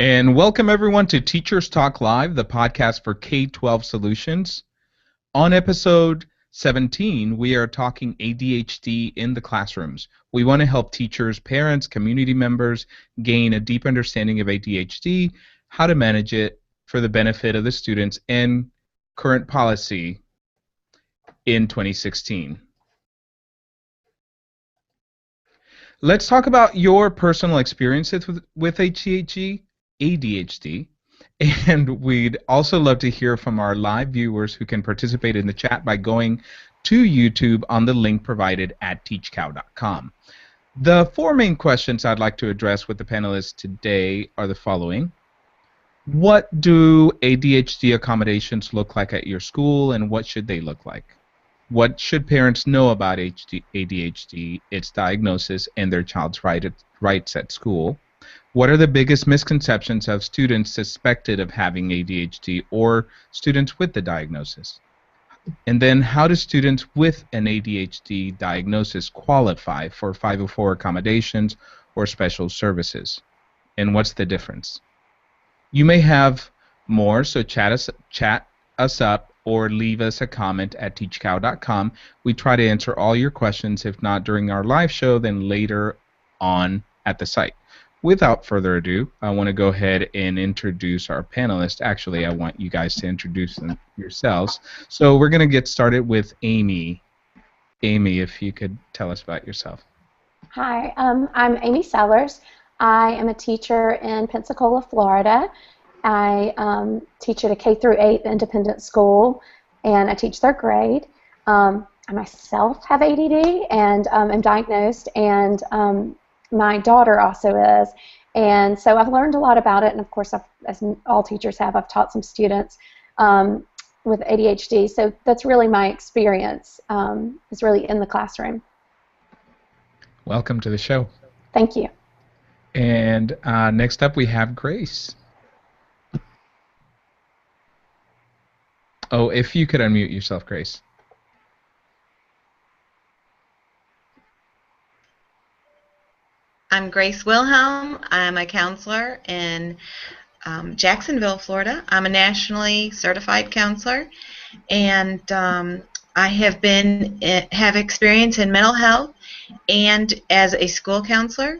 And welcome everyone to Teachers Talk Live, the podcast for K12 Solutions. On episode 17, we are talking ADHD in the classrooms. We want to help teachers, parents, community members gain a deep understanding of ADHD, how to manage it for the benefit of the students, and current policy in 2016. Let's talk about your personal experiences with ADHD, and we'd also love to hear from our live viewers who can participate in the chat by going to YouTube on the link provided at teachcow.com. The four main questions I'd like to address with the panelists today are the following. What do ADHD accommodations look like at your school, and what should they look like? What should parents know about ADHD, its diagnosis, and their child's rights at school? What are the biggest misconceptions of students suspected of having ADHD or students with the diagnosis? And then how do students with an ADHD diagnosis qualify for 504 accommodations or special services? And what's the difference? You may have more, so chat us up or leave us a comment at teachcow.com. We try to answer all your questions, if not during our live show, then later on at the site. Without further ado, I want to go ahead and introduce our panelists. Actually, I want you guys to introduce them yourselves. So we're going to get started with Amy. Amy, if you could tell us about yourself. Hi, I'm Amy Sellers. I am a teacher in Pensacola, Florida. I teach at a K-8 independent school, and I teach third grade. I myself have ADD and am diagnosed, and my daughter also is. And so I've learned a lot about it, and of course, as all teachers have, I've taught some students with ADHD. So that's really my experience, is really in the classroom. Welcome to the show. Thank you. And next up we have Grace. Oh, if you could unmute yourself, Grace. I'm Grace Wilhelm. I'm a counselor in Jacksonville, Florida. I'm a nationally certified counselor, and I have experience in mental health and as a school counselor.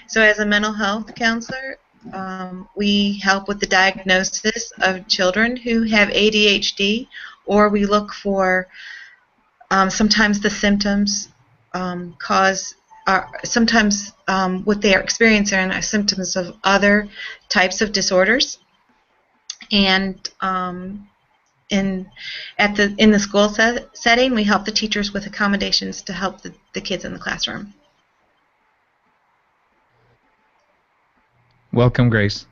So as a mental health counselor, we help with the diagnosis of children who have ADHD, or we look for sometimes the symptoms sometimes what they are experiencing are symptoms of other types of disorders. And in the school setting, we help the teachers with accommodations to help the kids in the classroom. Welcome, Grace.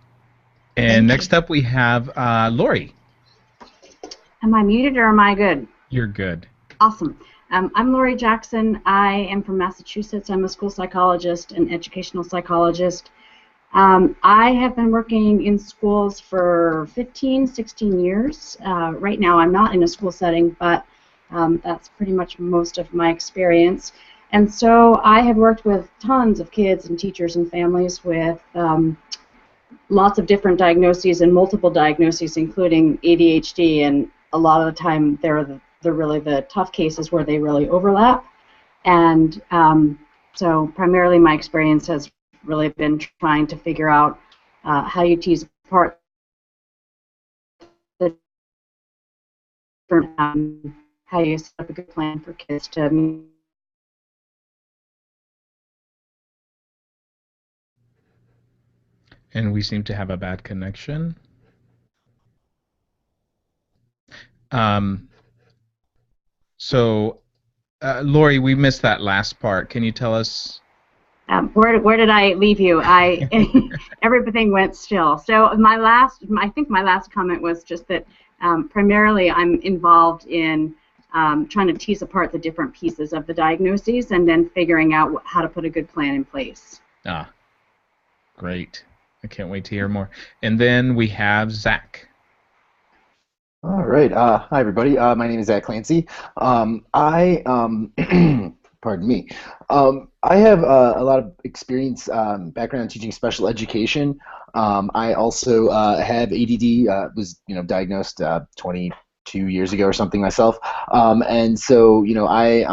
And next up we have Lori. Am I muted or am I good? You're good. Awesome. I'm Lori Jackson. I am from Massachusetts. I'm a school psychologist and educational psychologist. I have been working in schools for 15, 16 years. Right now I'm not in a school setting, but that's pretty much most of my experience. And so I have worked with tons of kids and teachers and families with lots of different diagnoses and multiple diagnoses, including ADHD, and a lot of the time they're really the tough cases where they really overlap. And so primarily my experience has really been trying to figure out how you tease apart the different, how you set up a good plan for kids to meet. And we seem to have a bad connection. So, Lori, we missed that last part. Can you tell us? Where did I leave you? Everything went still. So I think my last comment was just that primarily I'm involved in trying to tease apart the different pieces of the diagnoses and then figuring out how to put a good plan in place. Ah, great. I can't wait to hear more. And then we have Zach. All right. Hi, everybody. My name is Zach Clancy. I Pardon me. I have a lot of experience, background teaching special education. I also have ADD. Was diagnosed 22 years ago or something myself. And so I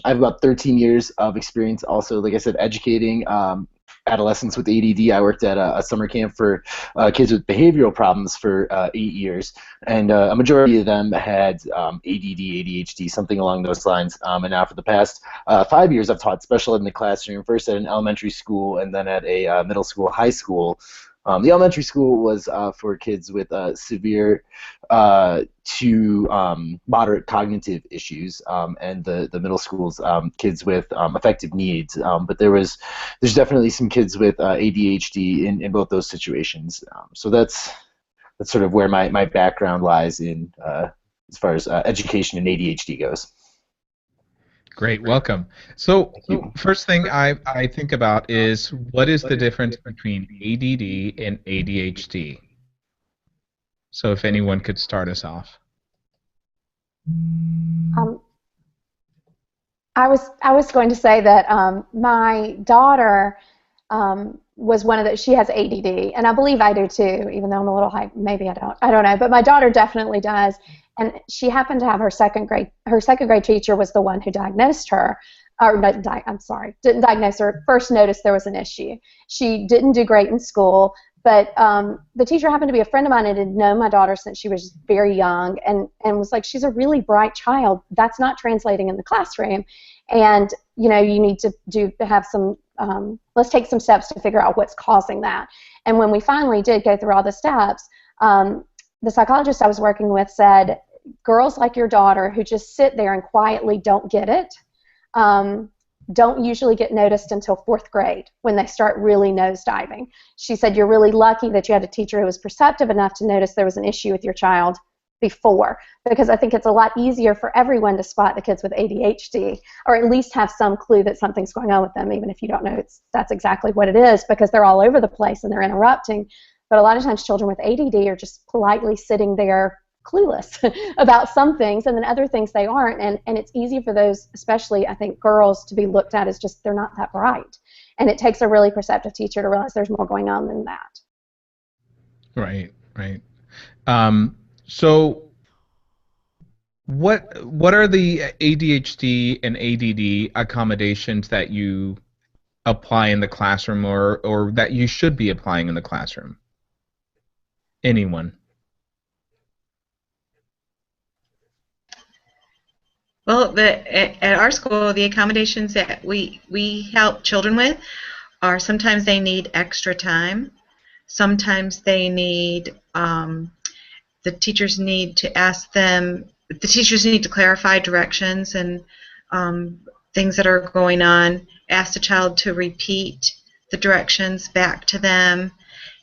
have about 13 years of experience. Also, like I said, educating. Adolescents with ADD. I worked at a summer camp for kids with behavioral problems for 8 years, and a majority of them had ADD, ADHD, something along those lines. And now for the past 5 years, I've taught special ed in the classroom, first at an elementary school and then at a middle school, high school. The elementary school was for kids with severe to moderate cognitive issues, and the middle school's kids with affective needs. But there's definitely some kids with ADHD in both those situations. So that's sort of where my background lies in as far as education and ADHD goes. Great, welcome. So first thing I think about is, what is the difference between ADD and ADHD? So if anyone could start us off. I was going to say that my daughter was one of the. She has ADD, and I believe I do too. Even though I'm a little high, maybe I don't. I don't know, but my daughter definitely does. And she happened to have her second grade teacher was the one who diagnosed her. Or I'm sorry, didn't diagnose her. First noticed there was an issue. She didn't do great in school. But the teacher happened to be a friend of mine and had known my daughter since she was very young, and was like, she's a really bright child. That's not translating in the classroom, and you need to have some. Let's take some steps to figure out what's causing that. And when we finally did go through all the steps, the psychologist I was working with said, girls like your daughter who just sit there and quietly don't get it. Don't usually get noticed until 4th grade when they start really nosediving. She said, you're really lucky that you had a teacher who was perceptive enough to notice there was an issue with your child before, because I think it's a lot easier for everyone to spot the kids with ADHD, or at least have some clue that something's going on with them, even if you don't know that's exactly what it is, because they're all over the place and they're interrupting. But a lot of times children with ADD are just politely sitting there clueless about some things, and then other things they aren't, and it's easy for those, especially I think girls, to be looked at as just they're not that bright, and it takes a really perceptive teacher to realize there's more going on than that. Right. So what are the ADHD and ADD accommodations that you apply in the classroom, or that you should be applying in the classroom? Anyone? Well, at our school, the accommodations that we help children with are, sometimes they need extra time. Sometimes they need, the teachers need to clarify directions and things that are going on, ask the child to repeat the directions back to them,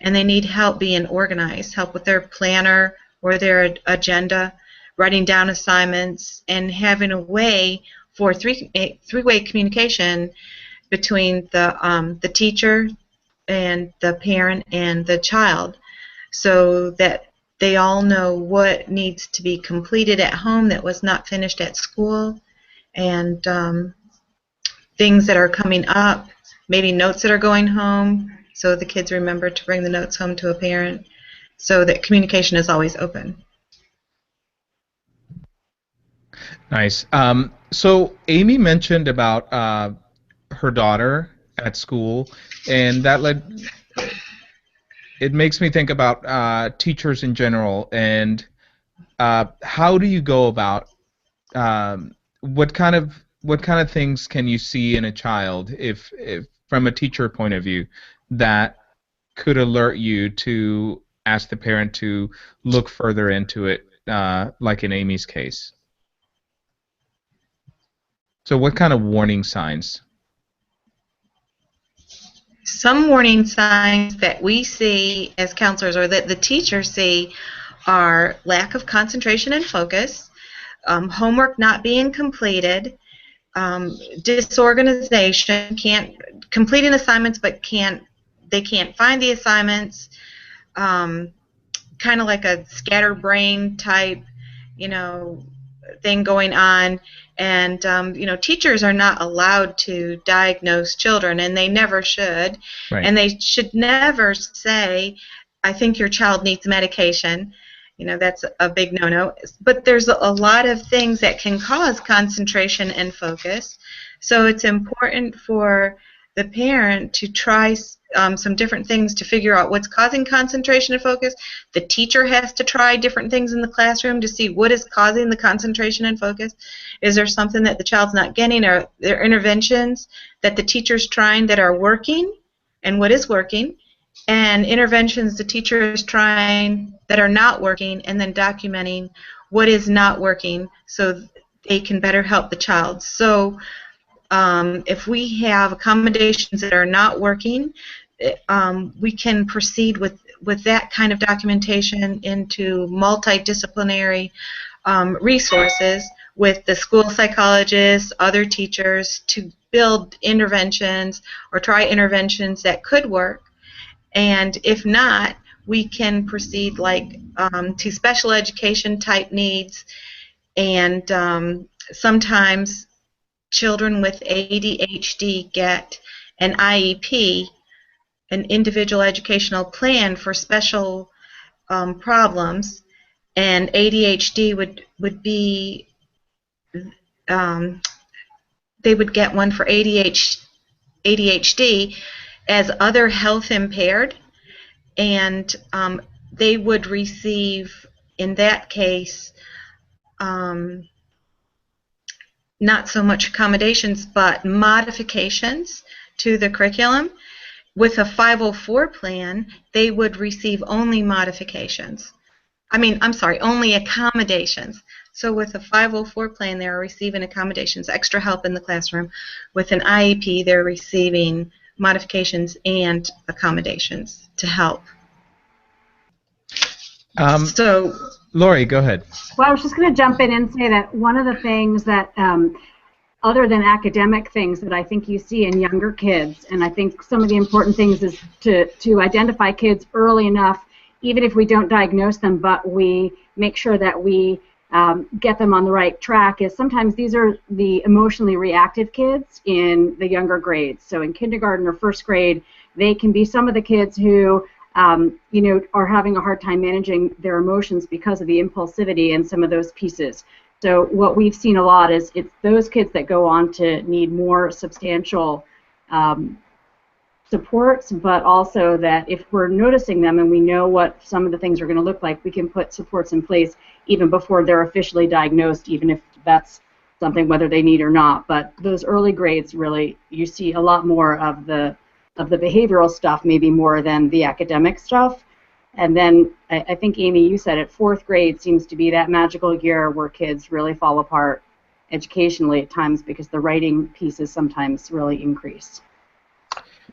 and they need help being organized, help with their planner or their agenda, writing down assignments, and having a way for three-way communication between the teacher and the parent and the child, so that they all know what needs to be completed at home that was not finished at school, and things that are coming up, maybe notes that are going home, so the kids remember to bring the notes home to a parent, so that communication is always open. Nice. So Amy mentioned about her daughter at school, and it makes me think about teachers in general, and how do you go about what kind of things can you see in a child, if from a teacher point of view, that could alert you to ask the parent to look further into it, like in Amy's case? So what kind of warning signs? Some warning signs that we see as counselors, or that the teachers see, are lack of concentration and focus, homework not being completed, disorganization, completing assignments but they can't find the assignments, kind of like a scatterbrain type, thing going on, and teachers are not allowed to diagnose children, and they never should. Right. And they should never say, I think your child needs medication. That's a big no-no. But there's a lot of things that can cause concentration and focus, so it's important for the parent to try some different things to figure out what's causing concentration and focus. The teacher has to try different things in the classroom to see what is causing the concentration and focus. Is there something that the child's not getting, or there are interventions that the teacher's trying that are working, and what is working, and interventions the teacher is trying that are not working, and then documenting what is not working so they can better help the child. So if we have accommodations that are not working, we can proceed with that kind of documentation into multidisciplinary resources with the school psychologists, other teachers, to build interventions or try interventions that could work. And if not, we can proceed to special education type needs, and sometimes children with ADHD get an IEP, an individual educational plan for special problems, and ADHD would be they would get one for ADHD as other health impaired, and they would receive, in that case, not so much accommodations but modifications to the curriculum. With a 504 plan, they would receive only modifications. Only accommodations. So with a 504 plan, they're receiving accommodations, extra help in the classroom. With an IEP, they're receiving modifications and accommodations to help. So, Lori, go ahead. Well, I was just going to jump in and say that one of the things that, other than academic things that I think you see in younger kids, and I think some of the important things is to identify kids early enough, even if we don't diagnose them, but we make sure that we get them on the right track, is sometimes these are the emotionally reactive kids in the younger grades. So in kindergarten or first grade, they can be some of the kids who are having a hard time managing their emotions because of the impulsivity and some of those pieces. So what we've seen a lot is it's those kids that go on to need more substantial supports, but also that if we're noticing them and we know what some of the things are going to look like, we can put supports in place even before they're officially diagnosed, even if that's something whether they need or not. But those early grades, really, you see a lot more of the behavioral stuff, maybe more than the academic stuff. And then I think, Amy, you said it, fourth grade seems to be that magical year where kids really fall apart educationally at times because the writing pieces sometimes really increase.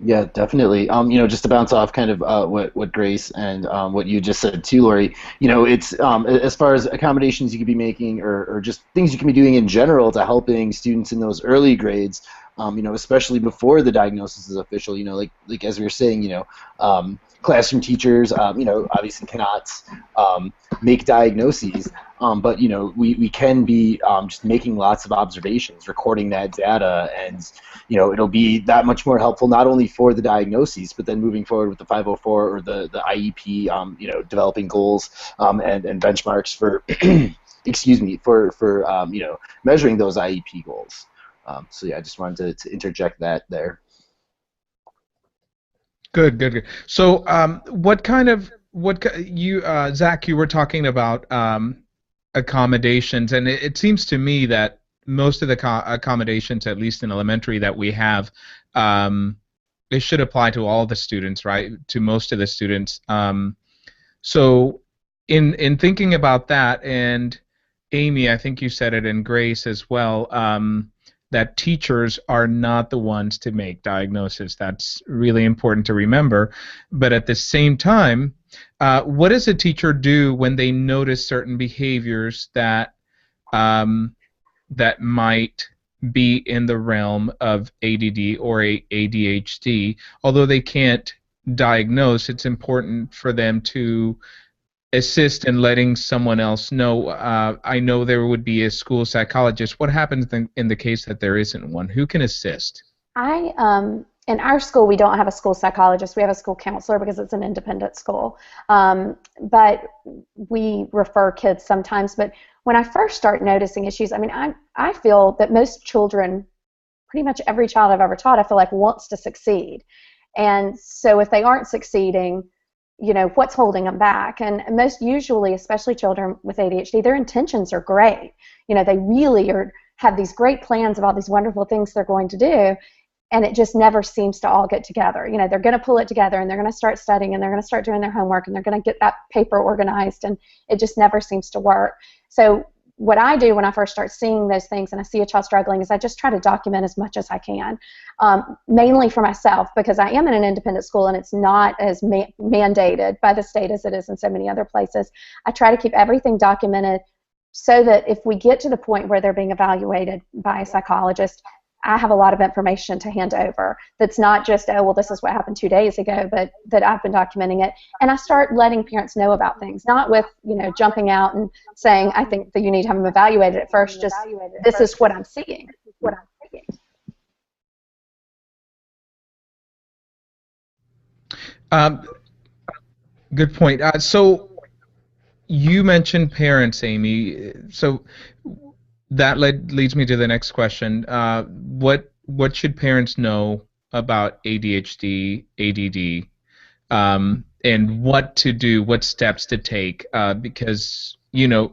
Yeah, definitely. Just to bounce off kind of what Grace and what you just said too, Lori, it's as far as accommodations you could be making or just things you can be doing in general to helping students in those early grades, especially before the diagnosis is official, like as we were saying, classroom teachers, obviously cannot make diagnoses, but we can be just making lots of observations, recording that data, and it'll be that much more helpful not only for the diagnoses, but then moving forward with the 504 or the IEP, developing goals and benchmarks for excuse me for measuring those IEP goals. So yeah, I just wanted to interject that there. Good. So, Zach, you were talking about accommodations, and it seems to me that most of the accommodations, at least in elementary, that we have, it should apply to all the students, right? To most of the students. So, in thinking about that, and Amy, I think you said it, and Grace as well. That teachers are not the ones to make diagnosis. That's really important to remember. But at the same time, what does a teacher do when they notice certain behaviors that that might be in the realm of ADD or ADHD? Although they can't diagnose, it's important for them to assist in letting someone else know? I know there would be a school psychologist. What happens in the case that there isn't one? Who can assist? In our school, we don't have a school psychologist. We have a school counselor because it's an independent school. But we refer kids sometimes. But when I first start noticing issues, I mean, I feel that most children, pretty much every child I've ever taught, I feel like wants to succeed. And so if they aren't succeeding, you know, what's holding them back? And most usually, especially children with ADHD, their intentions are great. You know, they really have these great plans of all these wonderful things they're going to do, and it just never seems to all get together. You know, they're going to pull it together, and they're going to start studying, and they're going to start doing their homework, and they're going to get that paper organized, and it just never seems to work. So what I do when I first start seeing those things and I see a child struggling is I just try to document as much as I can, mainly for myself, because I am in an independent school and it's not as mandated by the state as it is in so many other places. I try to keep everything documented so that if we get to the point where they're being evaluated by a psychologist, I have a lot of information to hand over that's not just, oh, well, this is what happened 2 days ago, but that I've been documenting it. And I start letting parents know about things, not with, you know, jumping out and saying, I think that you need to have them evaluated at first, just this is what I'm seeing. Good point. So you mentioned parents, Amy. So that leads me to the next question. What should parents know about ADHD, ADD, and what to do, what steps to take? Because, you know,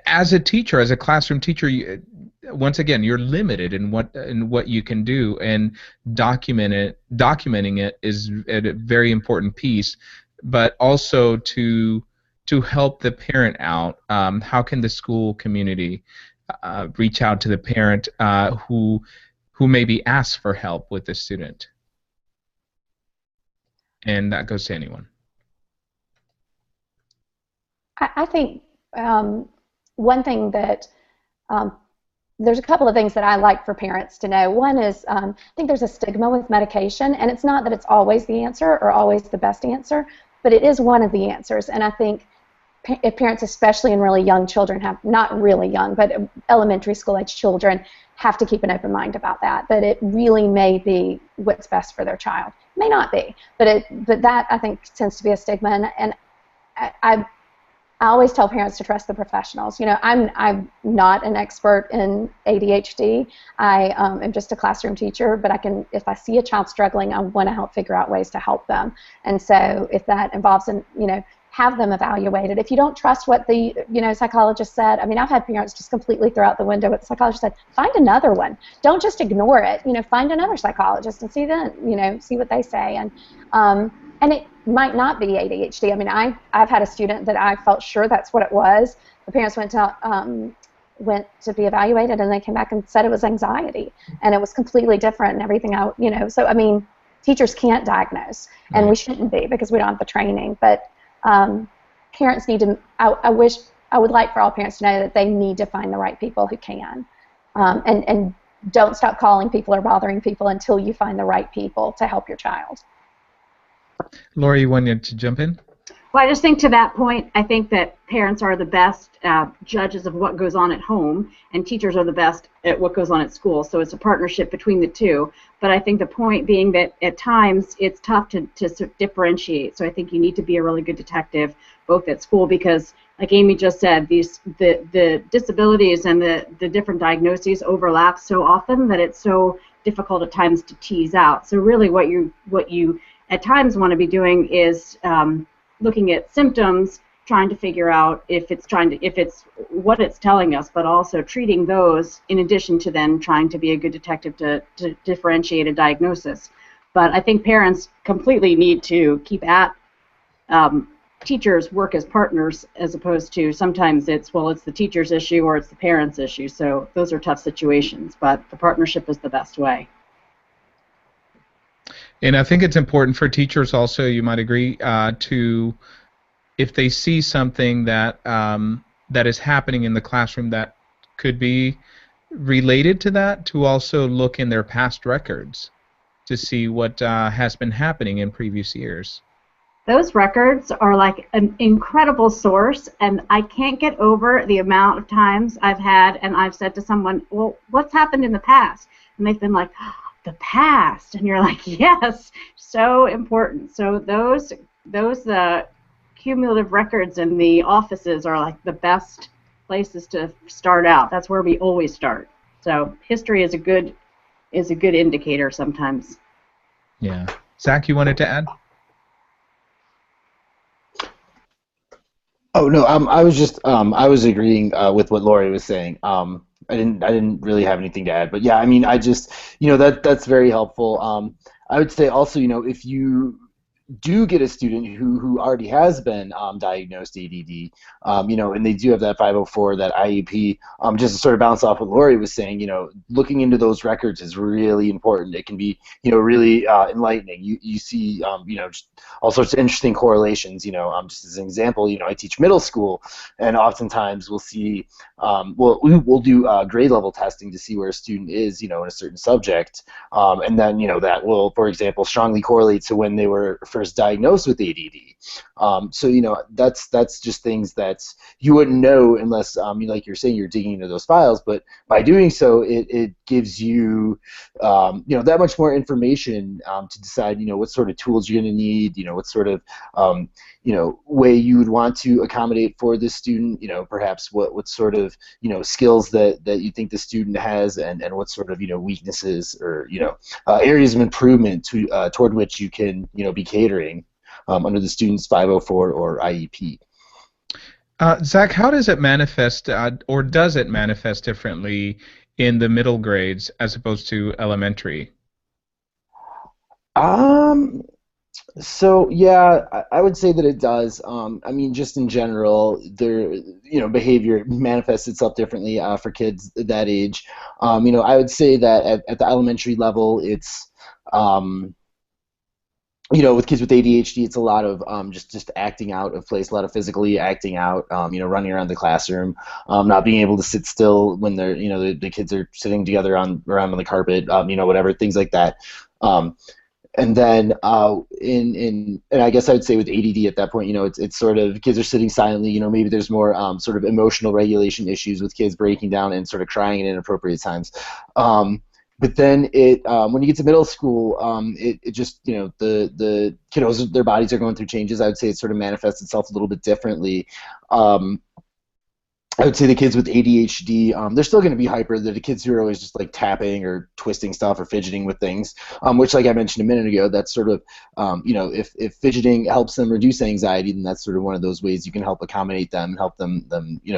as a teacher, as a classroom teacher, once again, you're limited in what you can do, and documenting it is a very important piece. But also to help the parent out, how can the school community reach out to the parent who maybe asks for help with the student? And that goes to anyone. I think one thing that there's a couple of things that I like for parents to know. One is I think there's a stigma with medication, and it's not that it's always the answer or always the best answer, but it is one of the answers. And I think if parents, especially in really young children, have not really young, but elementary school age children, have to keep an open mind about that it really may be what's best for their child. It may not be, but that I think tends to be a stigma. And I always tell parents to trust the professionals. You know, I'm not an expert in ADHD. I am just a classroom teacher, but if I see a child struggling, I want to help figure out ways to help them. And so if that involves, have them evaluated. If you don't trust what the psychologist said, I mean, I've had parents just completely throw out the window what the psychologist said. Find another one. Don't just ignore it. Find another psychologist and see what they say. And it might not be ADHD. I mean, I've had a student that I felt sure that's what it was. The parents went to be evaluated, and they came back and said it was anxiety, and it was completely different and everything. So I mean, teachers can't diagnose, and we shouldn't be because we don't have the training. But parents need to. I would like for all parents to know that they need to find the right people who can, and don't stop calling people or bothering people until you find the right people to help your child. Lori, you wanted to jump in? Well, I just think to that point, I think that parents are the best judges of what goes on at home, and teachers are the best at what goes on at school. So it's a partnership between the two. But I think the point being that at times it's tough to differentiate. So I think you need to be a really good detective both at school because, like Amy just said, the disabilities and the different diagnoses overlap so often that it's so difficult at times to tease out. So really what you at times want to be doing is looking at symptoms, trying to figure out if it's what it's telling us, but also treating those in addition to then trying to be a good detective to differentiate a diagnosis. But I think parents completely need to keep at teachers work as partners as opposed to sometimes it's the teacher's issue or it's the parent's issue. So those are tough situations, but the partnership is the best way. And I think it's important for teachers also, you might agree, to, if they see something that that is happening in the classroom that could be related to that, to also look in their past records to see what has been happening in previous years. Those records are like an incredible source, and I can't get over the amount of times I've said to someone, well, what's happened in the past? And they've been like, oh, the past. And you're like, yes, so important. So those cumulative records in the offices are like the best places to start out. That's where we always start. So history is a good indicator sometimes. Yeah. Zach, you wanted to add? Oh no, I was just I was agreeing with what Lori was saying. I didn't really have anything to add, but yeah, I mean, I just that's very helpful. I would say also, if you do get a student who already has been diagnosed ADD, and they do have that 504, that IEP, just to sort of bounce off what Lori was saying, looking into those records is really important. It can be, really enlightening. You see, just all sorts of interesting correlations. Just as an example, I teach middle school, and oftentimes we'll see, we'll do grade level testing to see where a student is, in a certain subject, and then, that will, for example, strongly correlate to when they were first diagnosed with ADD. So that's just things that you wouldn't know unless, like you're saying, you're digging into those files. But by doing so, it gives you, that much more information to decide, what sort of tools you're going to need, what sort of, way you would want to accommodate for this student. Perhaps what sort of, skills that you think the student has, and what sort of, weaknesses or, areas of improvement toward which you can, be catering under the student's 504 or IEP. Zach, how does it manifest, or does it manifest differently in the middle grades as opposed to elementary? So yeah, I would say that it does. I mean, just in general, behavior manifests itself differently for kids that age. I would say that at the elementary level, it's with kids with ADHD, it's a lot of just acting out of place, a lot of physically acting out, running around the classroom, not being able to sit still when they're, the kids are sitting together around on the carpet, whatever, things like that. And then and I guess I would say with ADD at that point, it's sort of kids are sitting silently. Maybe there's more sort of emotional regulation issues with kids breaking down and sort of crying at inappropriate times. But then when you get to middle school, it just, the kiddos, their bodies are going through changes. I would say it sort of manifests itself a little bit differently. I would say the kids with ADHD, they're still going to be hyper. They're the kids who are always just like tapping or twisting stuff or fidgeting with things, which, like I mentioned a minute ago, that's sort of, if fidgeting helps them reduce anxiety, then that's sort of one of those ways you can help accommodate them, help them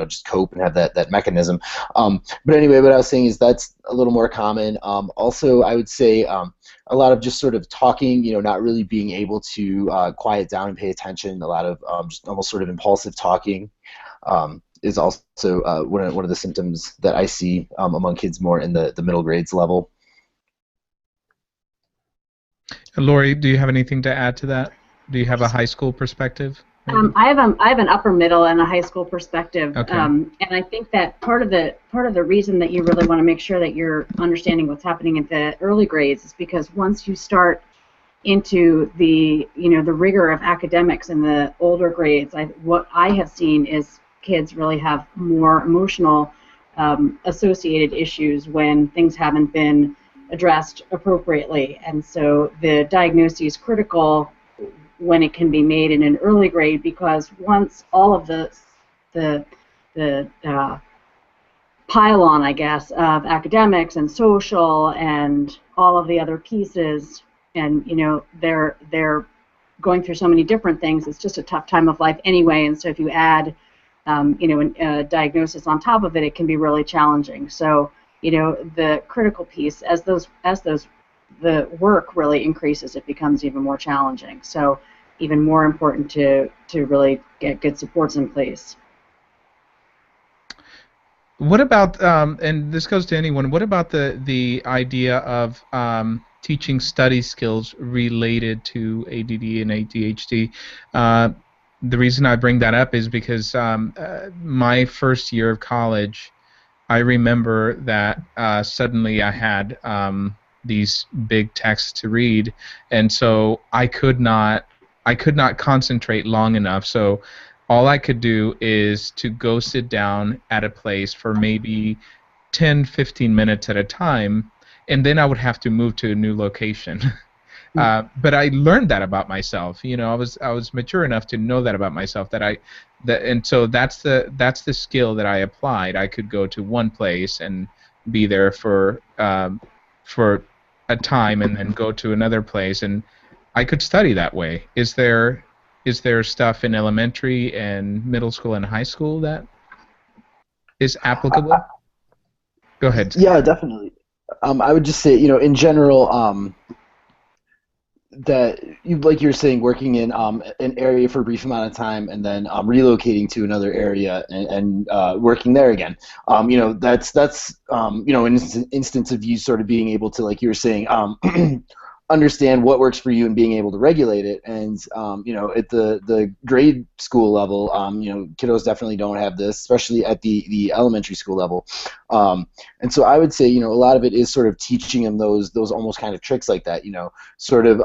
just cope and have that mechanism. But anyway, what I was saying is that's a little more common. Also, I would say a lot of just sort of talking, not really being able to quiet down and pay attention. A lot of just almost sort of impulsive talking. Is also one of the symptoms that I see among kids more in the middle grades level. Lori, do you have anything to add to that? Do you have a high school perspective? I have an upper middle and a high school perspective, okay. And I think that part of the reason that you really want to make sure that you're understanding what's happening at the early grades is because once you start into the the rigor of academics in the older grades, what I have seen is kids really have more emotional associated issues when things haven't been addressed appropriately, and so the diagnosis is critical when it can be made in an early grade, because once all of the pile-on, I guess, of academics and social and all of the other pieces, and they're going through so many different things, it's just a tough time of life anyway, and so if you add a diagnosis on top of it, it can be really challenging. So, the critical piece, as the work really increases, it becomes even more challenging. So, even more important to really get good supports in place. What about, and this goes to anyone, what about the idea of teaching study skills related to ADD and ADHD? The reason I bring that up is because my first year of college, I remember that suddenly I had these big texts to read, and so I could not I could not concentrate long enough. So all I could do is to go sit down at a place for maybe 10, 15 minutes at a time, and then I would have to move to a new location. But I learned that about myself. You know, I was mature enough to know that about myself, and so that's the skill that I applied. I could go to one place and be there for a time, and then go to another place, and I could study that way. Is there stuff in elementary and middle school and high school that is applicable? Go ahead, Yeah, Scott. definitely. I would just say, in general, that you like you're saying, working in an area for a brief amount of time and then relocating to another area and working there again. That's an instance of you sort of being able to, like you were saying, understand what works for you and being able to regulate it. And at the grade school level, kiddos definitely don't have this, especially at the elementary school level. And so I would say, a lot of it is sort of teaching them those almost kind of tricks like that. Sort of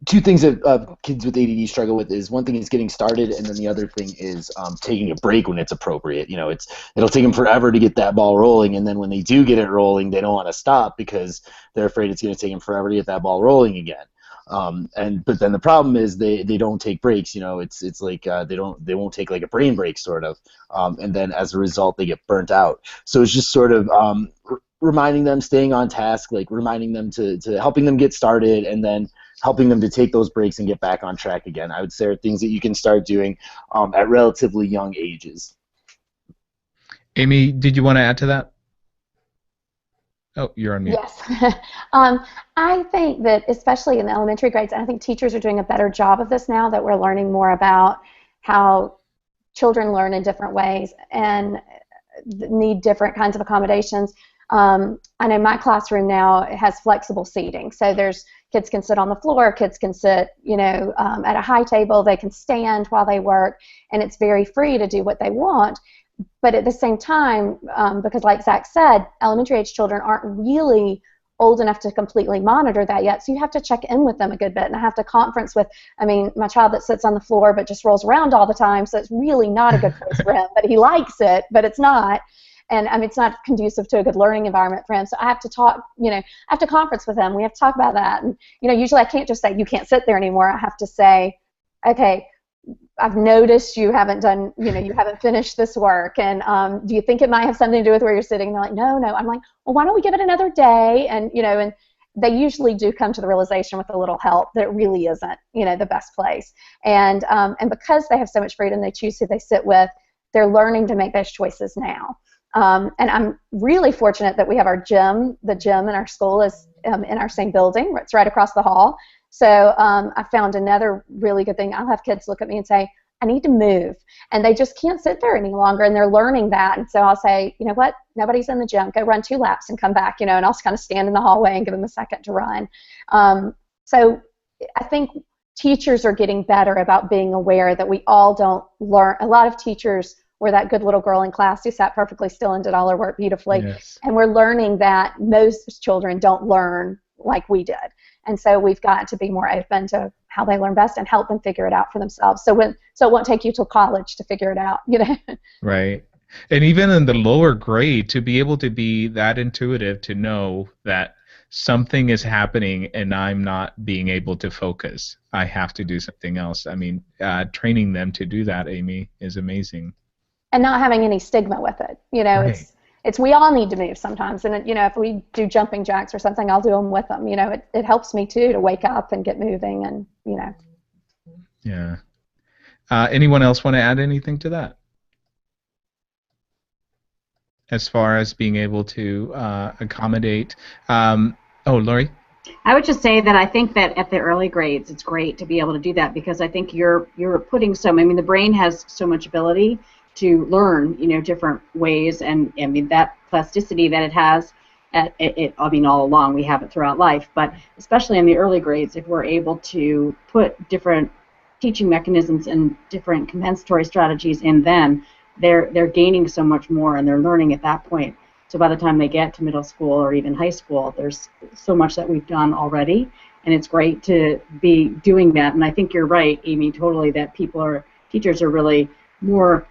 two things that kids with ADD struggle with is, one thing is getting started, and then the other thing is taking a break when it's appropriate. It'll take them forever to get that ball rolling, and then when they do get it rolling, they don't want to stop because they're afraid it's going to take them forever to get that ball rolling again. But then the problem is they don't take breaks. It's like they won't take like a brain break sort of, and then as a result they get burnt out. So it's just sort of reminding them, staying on task, like reminding them to helping them get started, and then helping them to take those breaks and get back on track again. I would say are things that you can start doing at relatively young ages. Amy, did you want to add to that? Oh, you're on mute. Yes. I think that especially in the elementary grades, and I think teachers are doing a better job of this now that we're learning more about how children learn in different ways and need different kinds of accommodations. I know my classroom now has flexible seating, so kids can sit on the floor, kids can sit, at a high table, they can stand while they work, and it's very free to do what they want. But at the same time, because like Zach said, elementary age children aren't really old enough to completely monitor that yet, so you have to check in with them a good bit, and I have to conference with, my child that sits on the floor but just rolls around all the time, so it's really not a good place for him, but he likes it, but it's not. And it's not conducive to a good learning environment for him. So I have to talk, I have to conference with him. We have to talk about that. And, usually I can't just say, you can't sit there anymore. I have to say, okay, I've noticed you haven't done, you haven't finished this work. And do you think it might have something to do with where you're sitting? And they're like, no. I'm like, well, why don't we give it another day? And, and they usually do come to the realization with a little help that it really isn't, the best place. And because they have so much freedom, they choose who they sit with, they're learning to make those choices now. And I'm really fortunate that we have our gym. The gym in our school is in our same building. It's right across the hall. So I found another really good thing. I'll have kids look at me and say, I need to move. And they just can't sit there any longer, and they're learning that. And so I'll say, you know what, nobody's in the gym. Go run 2 laps and come back, and I'll just kind of stand in the hallway and give them a second to run. So I think teachers are getting better about being aware that we all don't learn. A lot of teachers were that good little girl in class who sat perfectly still and did all her work beautifully. Yes. And we're learning that most children don't learn like we did. And so we've got to be more open to how they learn best and help them figure it out for themselves. So it won't take you till college to figure it out, Right. And even in the lower grade, to be able to be that intuitive to know that something is happening and I'm not being able to focus. I have to do something else. Training them to do that, Amy, is amazing. And not having any stigma with it, right. It's we all need to move sometimes, and if we do jumping jacks or something, I'll do them with them. It helps me too to wake up and get moving, and Yeah. Anyone else want to add anything to that? As far as being able to accommodate, Lori? I would just say that I think that at the early grades, it's great to be able to do that, because I think you're putting the brain has so much ability to learn, different ways, and that plasticity that it has, all along, we have it throughout life, but especially in the early grades, if we're able to put different teaching mechanisms and different compensatory strategies in them, they're gaining so much more, and they're learning at that point. So by the time they get to middle school or even high school, there's so much that we've done already, and it's great to be doing that. And I think you're right, Amy, totally, that teachers are really more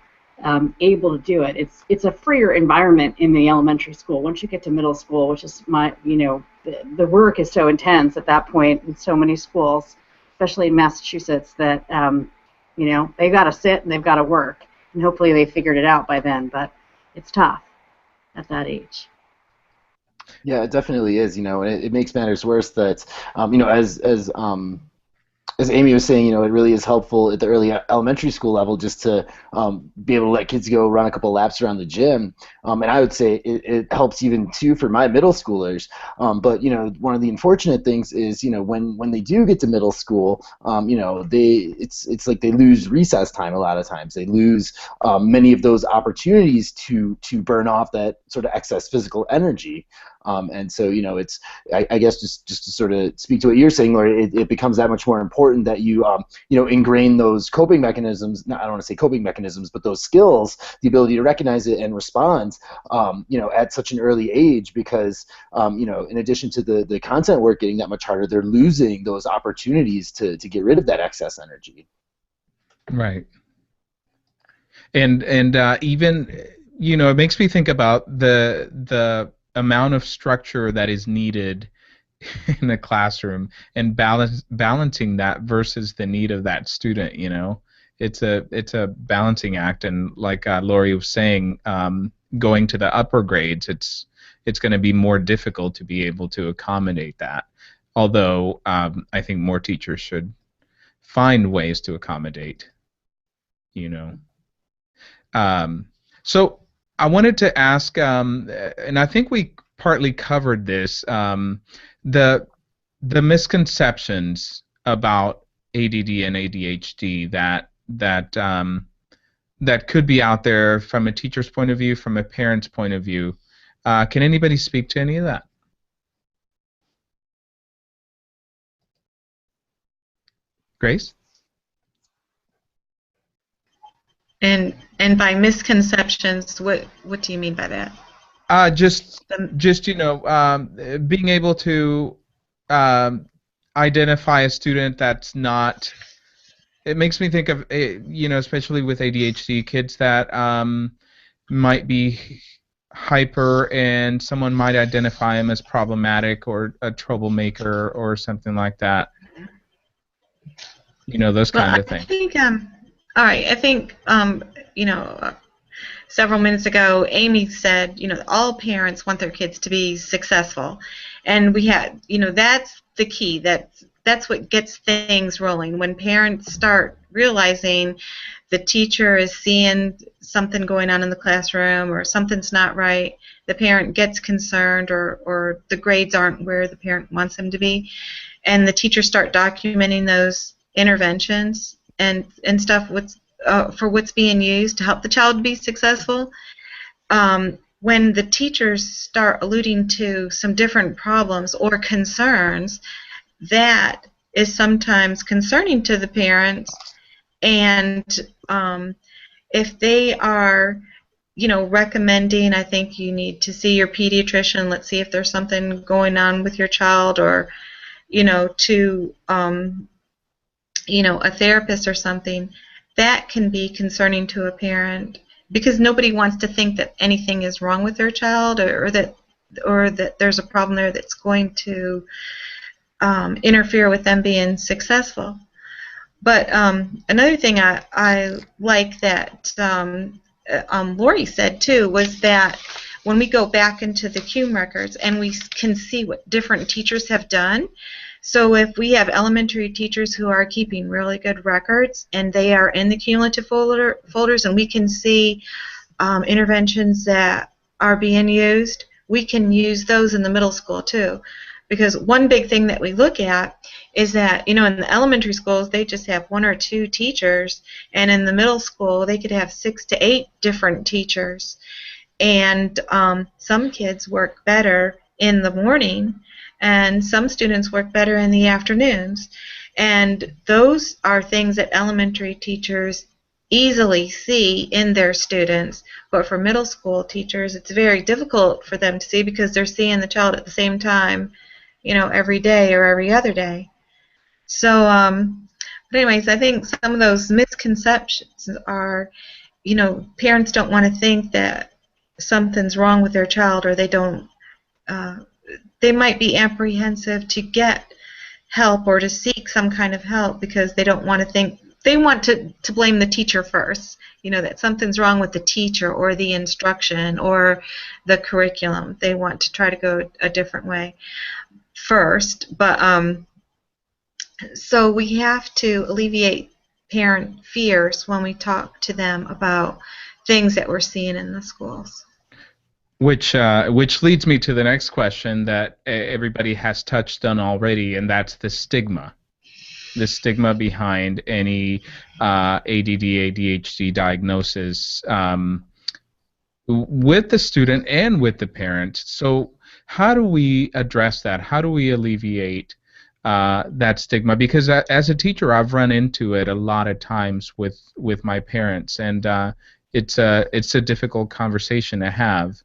able to do it. It's a freer environment in the elementary school. Once you get to middle school, which is the work is so intense at that point in so many schools, especially in Massachusetts, that they've got to sit and they've got to work, and hopefully they figured it out by then. But it's tough at that age. Yeah, it definitely is. And it makes matters worse that as Amy was saying, it really is helpful at the early elementary school level just to be able to let kids go run a couple laps around the gym. And I would say it helps even too for my middle schoolers. But one of the unfortunate things is when they do get to middle school, it's like they lose recess time a lot of times. They lose many of those opportunities to burn off that sort of excess physical energy. And so, it's, I guess, just to sort of speak to what you're saying, Lori, it becomes that much more important that you, ingrain those coping mechanisms. I don't want to say coping mechanisms, but those skills, the ability to recognize it and respond, at such an early age, because, in addition to the content work getting that much harder, they're losing those opportunities to get rid of that excess energy. Right. And even, it makes me think about the amount of structure that is needed in a classroom and balancing that versus the need of that student. It's a balancing act, and like Lori was saying, going to the upper grades, it's going to be more difficult to be able to accommodate that. Although I think more teachers should find ways to accommodate. So I wanted to ask, and I think we partly covered this, the misconceptions about ADD and ADHD that could be out there from a teacher's point of view, from a parent's point of view. Can anybody speak to any of that? Grace? And by misconceptions, what do you mean by that? Just being able to identify a student that's not. It makes me think of especially with ADHD kids that might be hyper, and someone might identify him as problematic or a troublemaker or something like that. Those kind of things. I think all right. I think several minutes ago, Amy said, all parents want their kids to be successful, and we had, that's the key. That's what gets things rolling. When parents start realizing the teacher is seeing something going on in the classroom or something's not right, the parent gets concerned, or the grades aren't where the parent wants them to be, and the teachers start documenting those interventions and stuff for what's being used to help the child be successful. When the teachers start alluding to some different problems or concerns, that is sometimes concerning to the parents. And if they are, recommending, I think you need to see your pediatrician, let's see if there's something going on with your child, or, to, a therapist or something, that can be concerning to a parent, because nobody wants to think that anything is wrong with their child, or that there's a problem there that's going to interfere with them being successful. But another thing I like that Lori said too was that when we go back into the CUME records and we can see what different teachers have done. So if we have elementary teachers who are keeping really good records and they are in the cumulative folders, and we can see interventions that are being used, we can use those in the middle school too. Because one big thing that we look at is that, in the elementary schools, they just have 1 or 2 teachers, and in the middle school, they could have 6 to 8 different teachers. And some kids work better in the morning, and some students work better in the afternoons. And those are things that elementary teachers easily see in their students, but for middle school teachers, it's very difficult for them to see because they're seeing the child at the same time, every day or every other day. So, but anyways, I think some of those misconceptions are, parents don't want to think that something's wrong with their child, or they don't. Uh, they might be apprehensive to get help or to seek some kind of help because they don't want to think. They want to blame the teacher first. That something's wrong with the teacher or the instruction or the curriculum. They want to try to go a different way first, but so we have to alleviate parent fears when we talk to them about things that we're seeing in the schools. Which leads me to the next question that everybody has touched on already, and that's the stigma. The stigma behind any ADD, ADHD diagnosis with the student and with the parent. So how do we address that? How do we alleviate that stigma? Because as a teacher, I've run into it a lot of times with my parents, and it's a difficult conversation to have.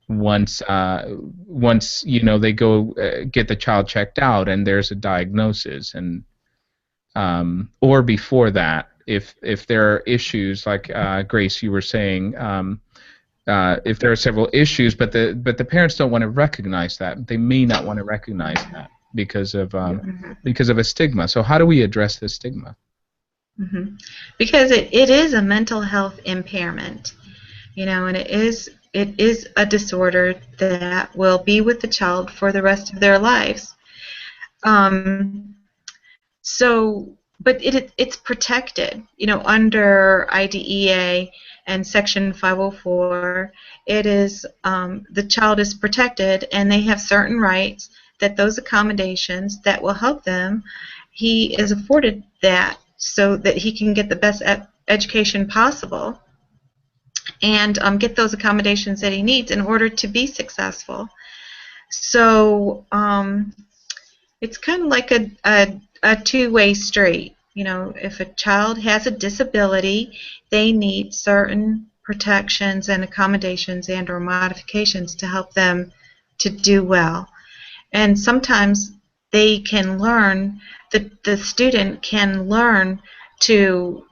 Once they go get the child checked out and there's a diagnosis, and or before that, if there are issues like Grace, you were saying, if there are several issues, but the parents don't want to recognize that, they may not want to recognize that because of a stigma. So how do we address this stigma? Because it is a mental health impairment, and it is a disorder that will be with the child for the rest of their lives. But it's protected, under IDEA and Section 504. It is the child is protected, and they have certain rights that those accommodations that will help them. He is afforded that so that he can get the best education possible and get those accommodations that he needs in order to be successful. So it's kind of like a two-way street. If a child has a disability, they need certain protections and accommodations and or modifications to help them to do well. And sometimes they can learn, the student can learn to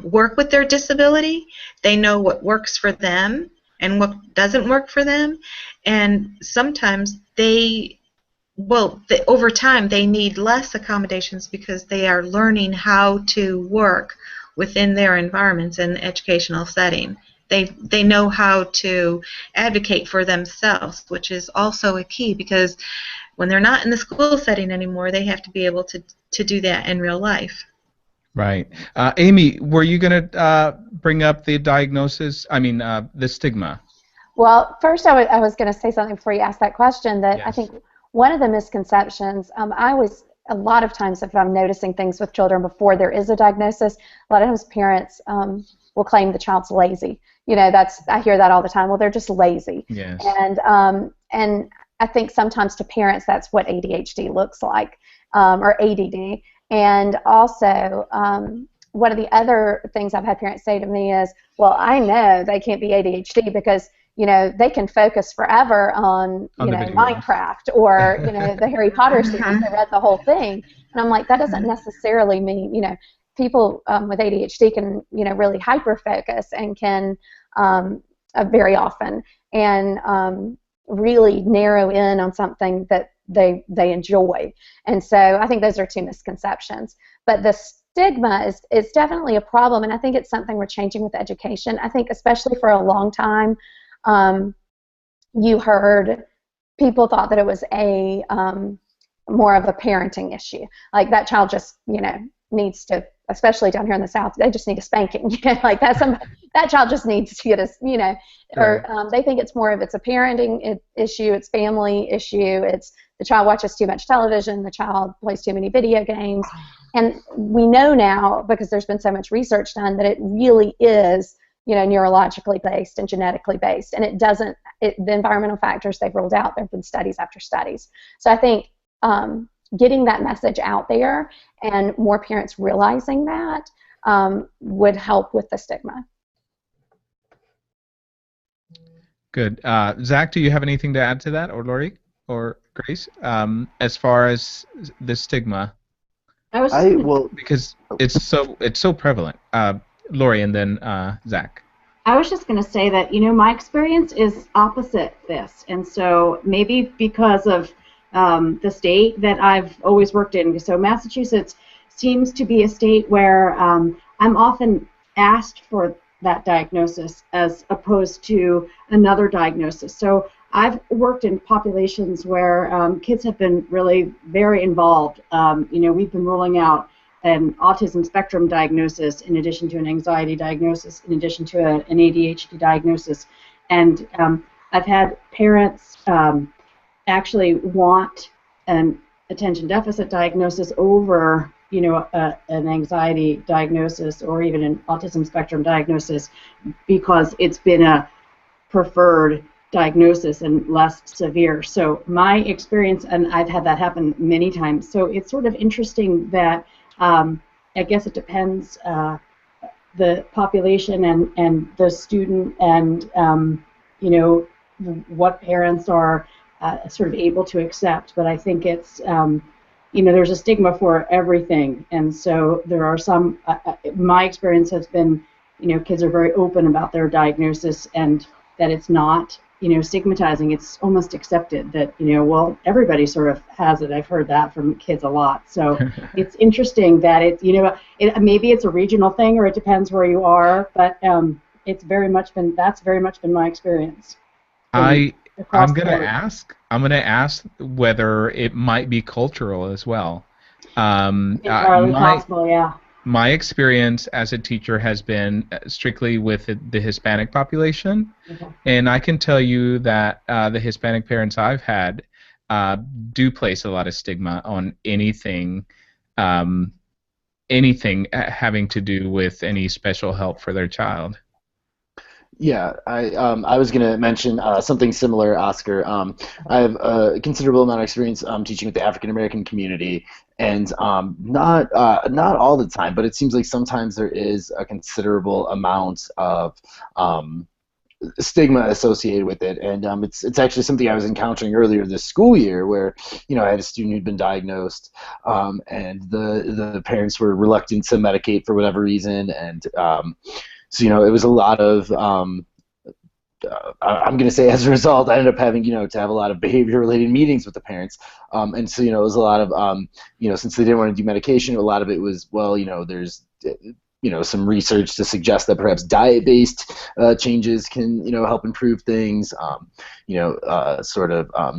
work with their disability. They know what works for them and what doesn't work for them. And sometimes over time they need less accommodations because they are learning how to work within their environments and educational setting. They know how to advocate for themselves, which is also a key, because when they're not in the school setting anymore, they have to be able to do that in real life. Right. Amy, were you going to bring up the diagnosis, the stigma? Well, first I was going to say something before you asked that question, that Yes. I think one of the misconceptions, a lot of times if I'm noticing things with children before there is a diagnosis, a lot of times parents will claim the child's lazy. I hear that all the time. Well, they're just lazy. Yes. And I think sometimes to parents that's what ADHD looks like, or ADD. And also, one of the other things I've had parents say to me is, well, I know they can't be ADHD because they can focus forever on Minecraft or the Harry Potter series. They read the whole thing, and I'm like, that doesn't necessarily mean people with ADHD can really hyper focus and can very often and really narrow in on something that they enjoy. And so I think those are two misconceptions. But the stigma is definitely a problem, and I think it's something we're changing with education. I think especially for a long time, you heard people thought that it was a more of a parenting issue. Like that child just needs to, especially down here in the South, they just need a spanking. Like that child just needs to get or they think it's a parenting issue, it's family issue, it's the child watches too much television, the child plays too many video games. And we know now, because there's been so much research done, that it really is neurologically based and genetically based, and the environmental factors they've ruled out, there have been studies after studies. So I think getting that message out there and more parents realizing that would help with the stigma. Good. Zach, do you have anything to add to that, or Lori, or Grace, as far as the stigma? I was just I gonna, will. because it's so prevalent. Lori, and then Zach. I was just going to say that, my experience is opposite this. And so maybe because of the state that I've always worked in. So Massachusetts seems to be a state where I'm often asked for that diagnosis as opposed to another diagnosis. So I've worked in populations where kids have been really very involved. We've been rolling out an autism spectrum diagnosis in addition to an anxiety diagnosis, in addition to an ADHD diagnosis. And I've had parents actually want an attention deficit diagnosis over, an anxiety diagnosis or even an autism spectrum diagnosis because it's been a preferred diagnosis and less severe. So my experience, and I've had that happen many times, so it's sort of interesting that I guess it depends the population and the student and what parents are sort of able to accept. But I think it's there's a stigma for everything, and so there are some. My experience has been, kids are very open about their diagnosis and that it's not stigmatizing. It's almost accepted that well, everybody sort of has it. I've heard that from kids a lot. So it's interesting that maybe it's a regional thing or it depends where you are, but that's very much been my experience. I'm Across the gonna board. ask. I'm gonna ask whether it might be cultural as well. Entirely possible, yeah. My experience as a teacher has been strictly with the Hispanic population, Okay. and I can tell you that the Hispanic parents I've had do place a lot of stigma on um, anything having to do with any special help for their child. Yeah, I was going to mention something similar, Oscar. I have a considerable amount of experience teaching with the African American community, and not all the time, but it seems like sometimes there is a considerable amount of stigma associated with it, and it's actually something I was encountering earlier this school year, where I had a student who'd been diagnosed, and the parents were reluctant to medicate for whatever reason, and so it was a lot of I'm going to say as a result, I ended up having to have a lot of behavior-related meetings with the parents, and so it was a lot of since they didn't want to do medication, a lot of it was there's some research to suggest that perhaps diet-based changes can help improve things,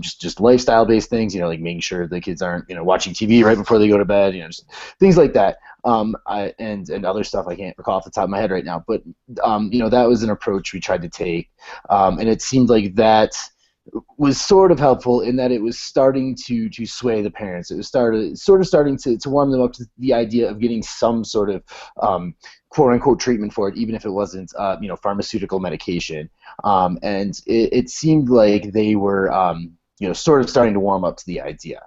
just lifestyle-based things, like making sure the kids aren't watching TV right before they go to bed, just things like that. And other stuff I can't recall off the top of my head right now, but that was an approach we tried to take, and it seemed like that was sort of helpful in that it was starting to sway the parents. It was starting to warm them up to the idea of getting some sort of quote unquote treatment for it, even if it wasn't pharmaceutical medication. And it seemed like they were sort of starting to warm up to the idea.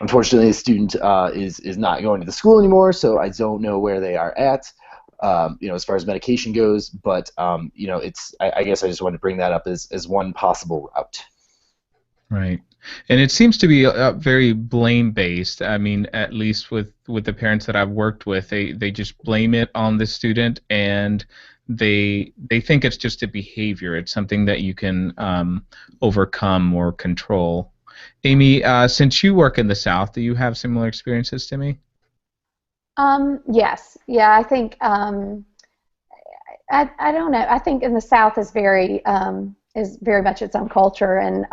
Unfortunately, the student is not going to the school anymore, so I don't know where they are at, as far as medication goes. But I guess I just wanted to bring that up as one possible route. Right, and it seems to be very blame-based. I mean, at least with the parents that I've worked with, they just blame it on the student, and they think it's just a behavior. It's something that you can overcome or control. Amy, since you work in the South, do you have similar experiences to me? Yes. Yeah, I think I don't know. I think in the South is very much its own culture, and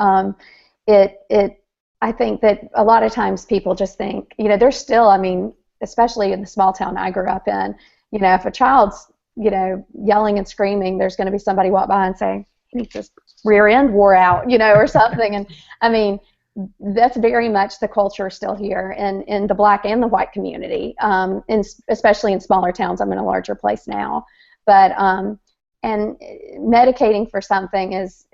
I think that a lot of times people just think, there's still, I mean, especially in the small town I grew up in, if a child's yelling and screaming, there's going to be somebody walk by and say, his rear end wore out, or something. And I mean, that's very much the culture still here in the Black and the white community, especially in smaller towns. I'm in a larger place now, but and medicating for something is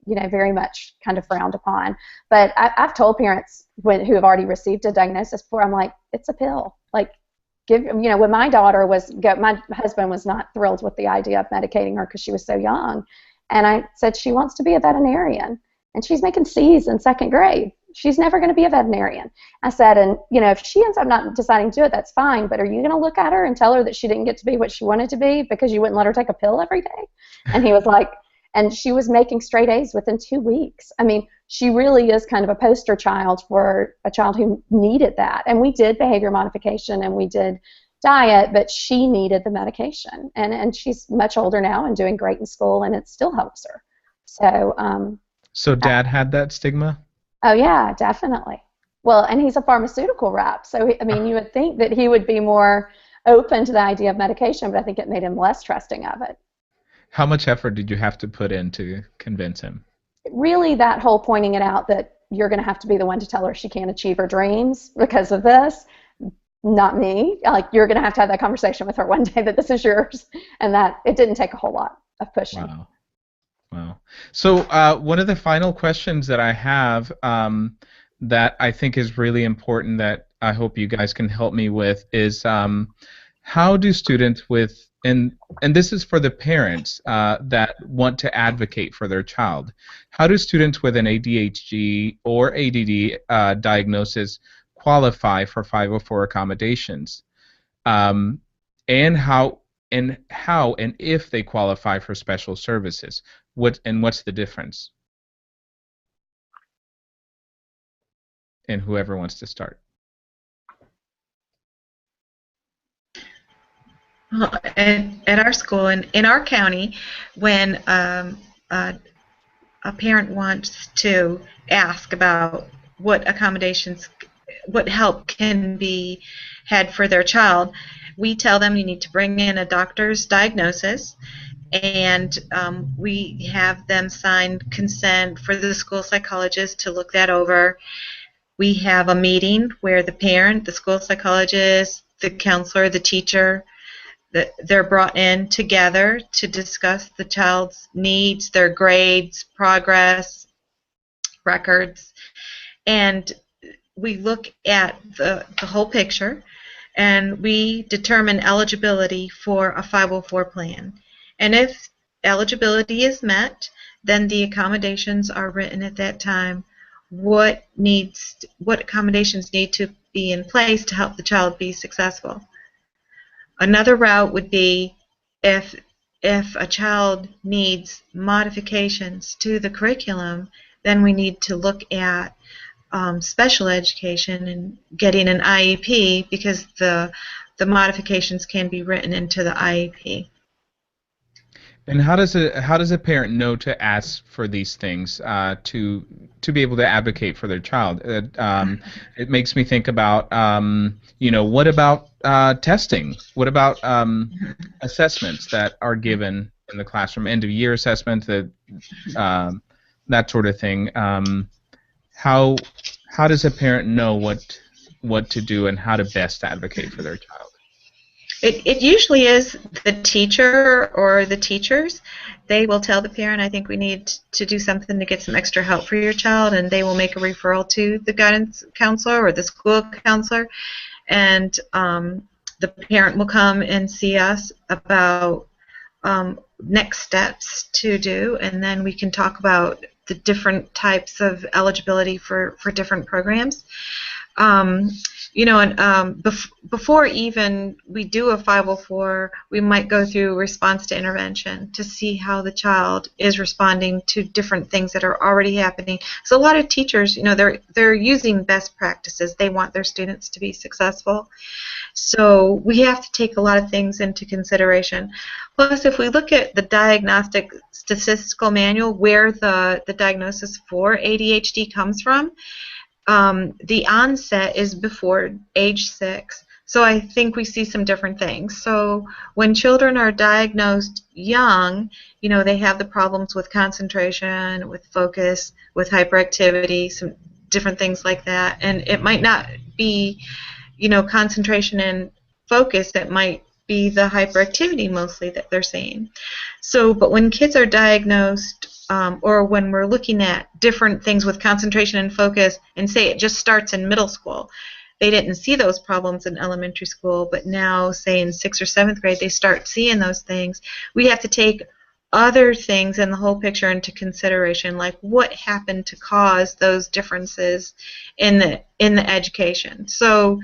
very much kind of frowned upon. But I've told parents who have already received a diagnosis before, I'm like, it's a pill. Like, when my daughter my husband was not thrilled with the idea of medicating her because she was so young, and I said she wants to be a veterinarian. And she's making C's in second grade. she's never going to be a veterinarian. I said, and if she ends up not deciding to do it, that's fine, but are you going to look at her and tell her that she didn't get to be what she wanted to be because you wouldn't let her take a pill every day? And he was like, and she was making straight A's within 2 weeks. I mean, she really is kind of a poster child for a child who needed that. And we did behavior modification and we did diet, but she needed the medication. And she's much older now and doing great in school, and it still helps her. So Dad had that stigma? Oh, yeah, definitely. Well, and he's a pharmaceutical rep, so, I mean, you would think that he would be more open to the idea of medication, but I think it made him less trusting of it. How much effort did you have to put in to convince him? Really, that whole pointing it out that you're going to have to be the one to tell her she can't achieve her dreams because of this, not me. Like, you're going to have that conversation with her one day that this is yours, and that it didn't take a whole lot of pushing. Wow. So one of the final questions that I have that I think is really important that I hope you guys can help me with is how do students with, and this is for the parents that want to advocate for their child, how do students with an ADHD or ADD diagnosis qualify for 504 accommodations? And how and if they qualify for special services? What's the difference? And whoever wants to start. Well, at our school, in our county, when a parent wants to ask about what accommodations, what help can be had for their child, we tell them you need to bring in a doctor's diagnosis, and we have them sign consent for the school psychologist to look that over. We have a meeting where the parent, the school psychologist, the counselor, the teacher, they're brought in together to discuss the child's needs, their grades, progress, records, and we look at the whole picture, and we determine eligibility for a 504 plan. And if eligibility is met, then the accommodations are written at that time. What accommodations need to be in place to help the child be successful. Another route would be if a child needs modifications to the curriculum, then we need to look at special education and getting an IEP, because the modifications can be written into the IEP. And how does a parent know to ask for these things to be able to advocate for their child? It makes me think about what about testing? What about assessments that are given in the classroom, end of year assessments, that sort of thing? How does a parent know what to do and how to best advocate for their child? It usually is the teacher or the teachers. They will tell the parent, I think we need to do something to get some extra help for your child, and they will make a referral to the guidance counselor or the school counselor, and the parent will come and see us about next steps to do, and then we can talk about the different types of eligibility for different programs. Before even we do a 504, we might go through response to intervention to see how the child is responding to different things that are already happening. So a lot of teachers, they're using best practices. They want their students to be successful. So we have to take a lot of things into consideration. Plus, if we look at the Diagnostic Statistical Manual, where the diagnosis for ADHD comes from, the onset is before age 6. So I think we see some different things. So when children are diagnosed young, they have the problems with concentration, with focus, with hyperactivity, some different things like that. And it might not be, concentration and focus. It might be the hyperactivity mostly that they're seeing. So, but when kids are diagnosed, or when we're looking at different things with concentration and focus, and say it just starts in middle school, they didn't see those problems in elementary school, but now, say in 6th or 7th grade, they start seeing those things. We have to take other things in the whole picture into consideration, like what happened to cause those differences in the education. So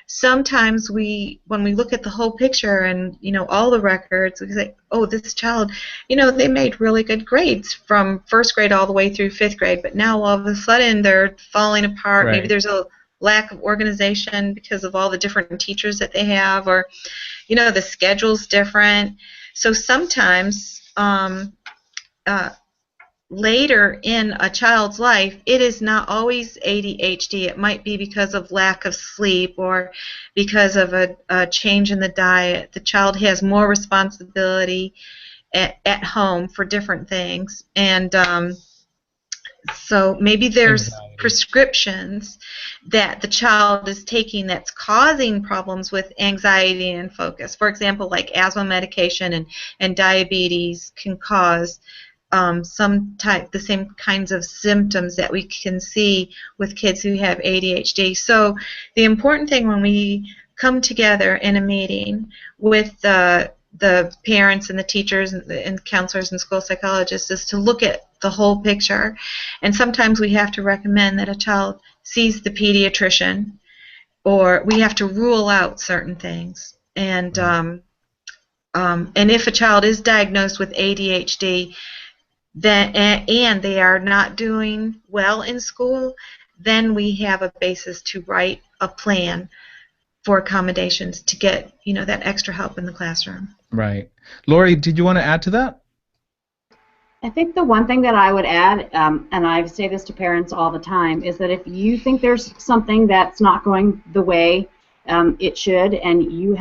sometimes when we look at the whole picture and all the records, we say, oh, this child, they made really good grades from first grade all the way through fifth grade, but now all of a sudden they're falling apart. Right. Maybe there's a lack of organization because of all the different teachers that they have, or the schedule's different. So sometimes later in a child's life, it is not always ADHD. It might be because of lack of sleep or because of a change in the diet. The child has more responsibility at home for different things. And so maybe there's Anxiety. prescriptions that the child is taking that's causing problems with anxiety and focus. For example, like asthma medication and diabetes can cause the same kinds of symptoms that we can see with kids who have ADHD. So the important thing when we come together in a meeting with the parents and the teachers and counselors and school psychologists is to look at the whole picture. And sometimes we have to recommend that a child sees the pediatrician, or we have to rule out certain things. And if a child is diagnosed with ADHD, and they are not doing well in school, then we have a basis to write a plan for accommodations to get that extra help in the classroom. Right. Lori, did you want to add to that? I think the one thing that I would add, and I say this to parents all the time, is that if you think there's something that's not going the way it should, and you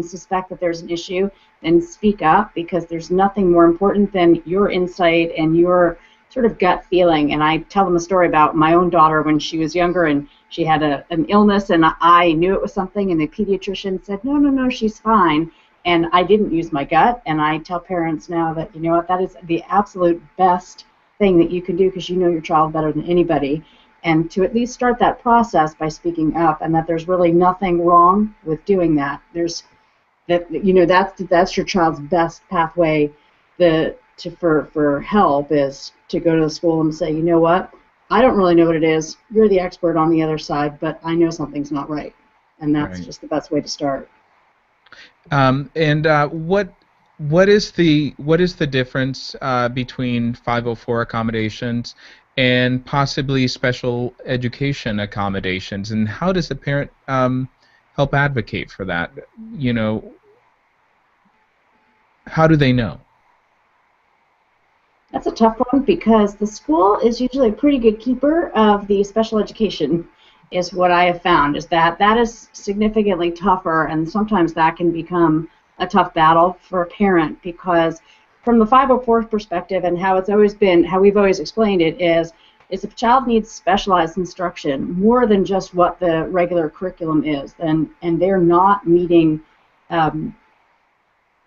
suspect that there's an issue, then speak up, because there's nothing more important than your insight and your sort of gut feeling. And I tell them a story about my own daughter when she was younger, and she had an illness, and I knew it was something, and the pediatrician said, no, she's fine. And I didn't use my gut, and I tell parents now that, you know what, that is the absolute best thing that you can do, because you know your child better than anybody, and to at least start that process by speaking up, and that there's really nothing wrong with doing that. That's your child's best pathway for help, is to go to the school and say, you know what, I don't really know what it is. You're the expert on the other side, but I know something's not right, and that's Right. just the best way to start. What is the difference between 504 accommodations and possibly special education accommodations, and how does the parent help advocate for that? How do they know? That's a tough one, because the school is usually a pretty good keeper of the special education, is what I have found, is that is significantly tougher, and sometimes that can become a tough battle for a parent, because from the 504 perspective, and how we've always explained it, is if a child needs specialized instruction more than just what the regular curriculum is, and they're not meeting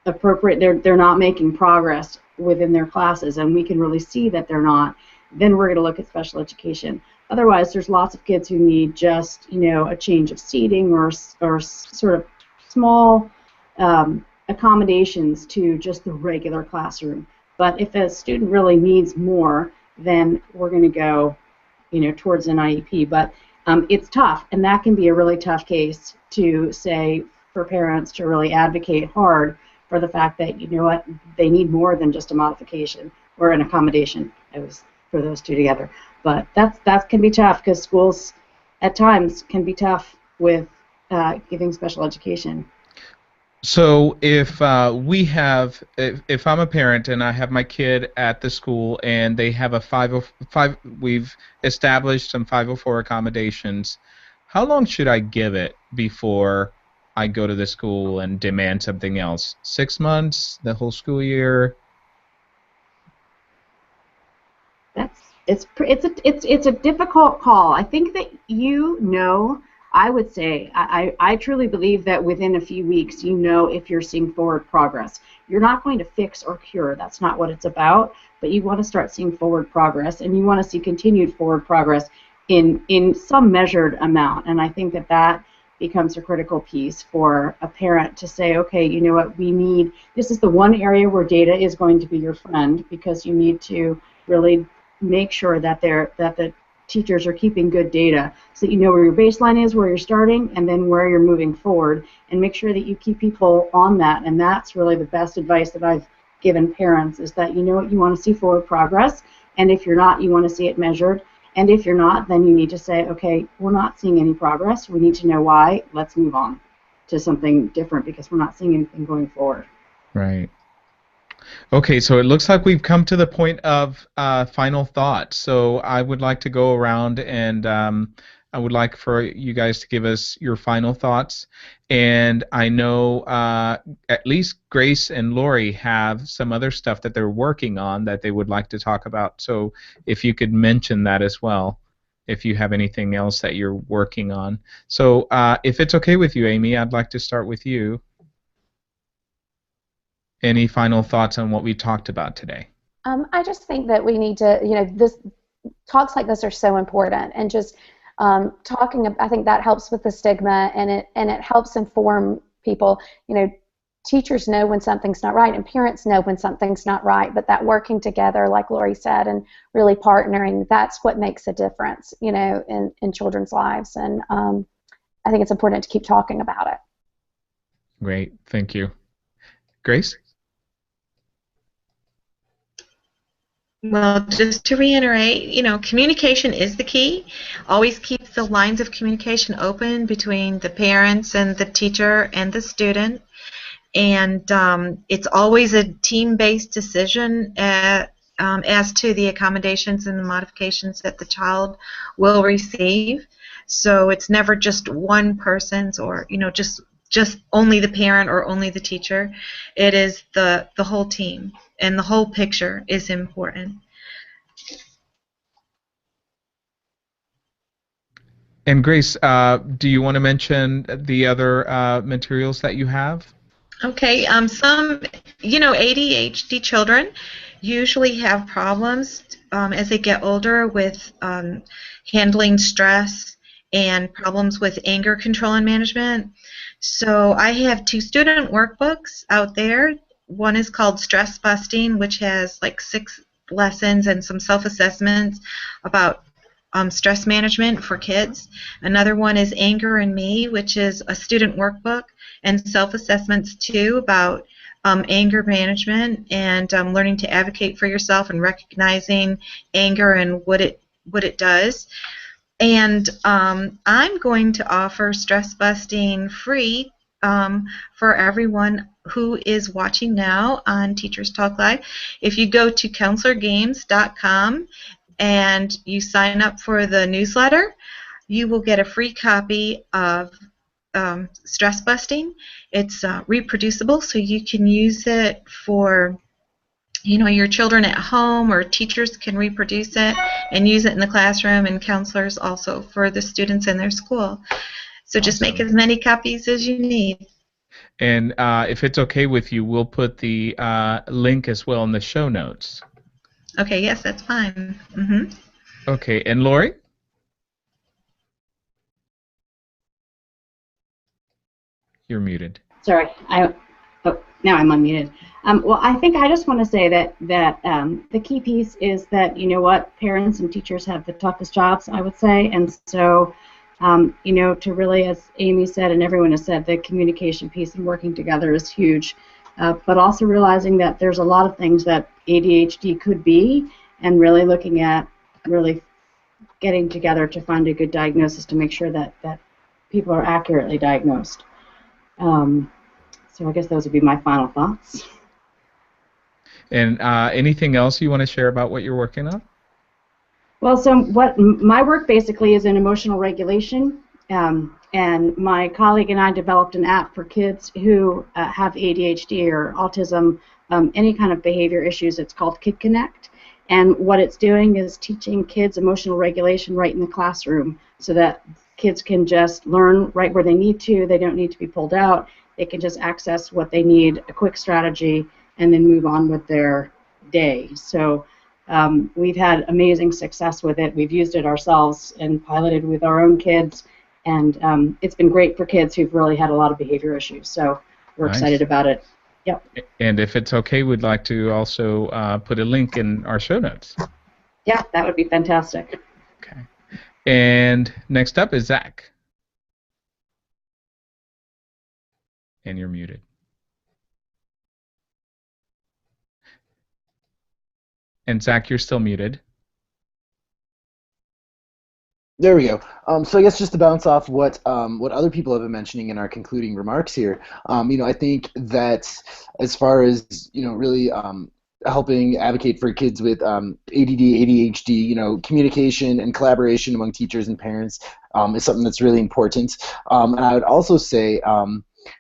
they're not making progress within their classes, and we can really see that they're not, then we're going to look at special education. Otherwise, there's lots of kids who need just, a change of seating or sort of small accommodations to just the regular classroom. But if a student really needs more, then we're going to go, towards an IEP. But it's tough, and that can be a really tough case to say for parents to really advocate hard for the fact that, they need more than just a modification or an accommodation. I was for those two together. But that can be tough, because schools at times can be tough with giving special education. So if if I'm a parent and I have my kid at the school and they have a 505, we've established some 504 accommodations, how long should I give it before I go to the school and demand something else? 6 months, the whole school year? It's a difficult call. I think that I would say, I truly believe that within a few weeks, if you're seeing forward progress. You're not going to fix or cure. That's not what it's about. But you want to start seeing forward progress, and you want to see continued forward progress in some measured amount. And I think that becomes a critical piece for a parent to say, okay, you know what, this is the one area where data is going to be your friend, because you need to really make sure that the teachers are keeping good data so that you know where your baseline is, where you're starting, and then where you're moving forward, and make sure that you keep people on that. And that's really the best advice that I've given parents, is that you know what, you want to see forward progress, and if you're not, you want to see it measured. And if you're not, then you need to say, okay, we're not seeing any progress. We need to know why. Let's move on to something different, because we're not seeing anything going forward. Right. Okay, so it looks like we've come to the point of final thoughts. So I would like to go around, and I would like for you guys to give us your final thoughts. And I know at least Grace and Lori have some other stuff that they're working on that they would like to talk about. So if you could mention that as well, if you have anything else that you're working on. So if it's okay with you, Amy, I'd like to start with you. Any final thoughts on what we talked about today? I just think that we need to, talks like this are so important, and just talking. I think that helps with the stigma, and it helps inform people. Teachers know when something's not right, and parents know when something's not right. But that working together, like Lori said, and really partnering, that's what makes a difference, in children's lives. And I think it's important to keep talking about it. Great, thank you. Grace? Well, just to reiterate, communication is the key. Always keep the lines of communication open between the parents and the teacher and the student. And it's always a team-based decision as to the accommodations and the modifications that the child will receive. So it's never just one person's, or just only the parent or only the teacher. It is the whole team, and the whole picture is important. And Grace, do you want to mention the other materials that you have? Okay, some, ADHD children usually have problems as they get older with handling stress and problems with anger control and management. So I have 2 student workbooks out there. One is called Stress Busting, which has like 6 lessons and some self-assessments about stress management for kids. Another one is Anger and Me, which is a student workbook and self-assessments too about anger management and learning to advocate for yourself and recognizing anger and what it does. And I'm going to offer Stress Busting free for everyone who is watching now on Teachers Talk Live. If you go to counselorgames.com and you sign up for the newsletter, you will get a free copy of Stress Busting. It's reproducible, so you can use it for your children at home, or teachers can reproduce it and use it in the classroom, and counselors also for the students in their school. So just make as many copies as you need. And if it's okay with you, we'll put the link as well in the show notes. Okay, yes, that's fine. Mm-hmm. Okay, and Lori? You're muted. Sorry, now I'm unmuted. Well, I think I just want to say that the key piece is that, parents and teachers have the toughest jobs, I would say, and so, to really, as Amy said and everyone has said, the communication piece and working together is huge, but also realizing that there's a lot of things that ADHD could be, and really looking at getting together to find a good diagnosis to make sure that people are accurately diagnosed. So I guess those would be my final thoughts. And anything else you want to share about what you're working on? Well, so what my work basically is in emotional regulation, and my colleague and I developed an app for kids who have ADHD or autism, any kind of behavior issues. It's called Kid Connect, and what it's doing is teaching kids emotional regulation right in the classroom, so that kids can just learn right where they need to. They don't need to be pulled out. They can just access what they need, a quick strategy, and then move on with their day. So we've had amazing success with it. We've used it ourselves and piloted with our own kids, And it's been great for kids who've really had a lot of behavior issues. So we're excited about it. Yep. And if it's okay, we'd like to also put a link in our show notes. Yeah, that would be fantastic. Okay. And next up is Zach. And you're muted. And Zach, you're still muted. There we go. So I guess just to bounce off what other people have been mentioning in our concluding remarks here, I think that as far as really helping advocate for kids with ADD, ADHD, communication and collaboration among teachers and parents is something that's really important. And I would also say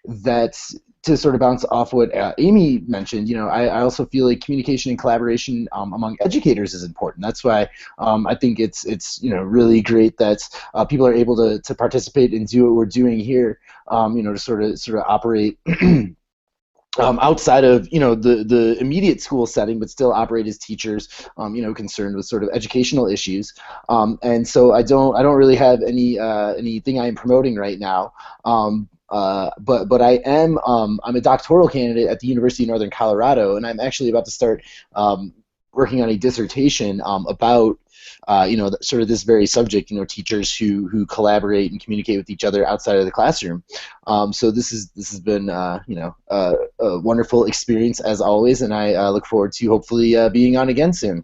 that to sort of bounce off what Amy mentioned, I also feel like communication and collaboration among educators is important. That's why I think it's really great that people are able to participate and do what we're doing here, to sort of operate outside of the immediate school setting, but still operate as teachers, concerned with sort of educational issues. And so I don't really have anything I am promoting right now. But I am I'm a doctoral candidate at the University of Northern Colorado, and I'm actually about to start working on a dissertation about sort of this very subject, teachers who collaborate and communicate with each other outside of the classroom. So this has been a wonderful experience as always, and I look forward to hopefully being on again soon.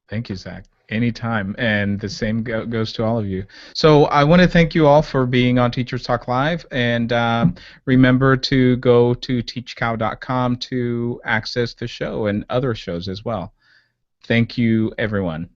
Thank you, Zach. Anytime, and the same goes to all of you. So I want to thank you all for being on Teachers Talk Live, and remember to go to teachcow.com to access the show and other shows as well. Thank you, everyone.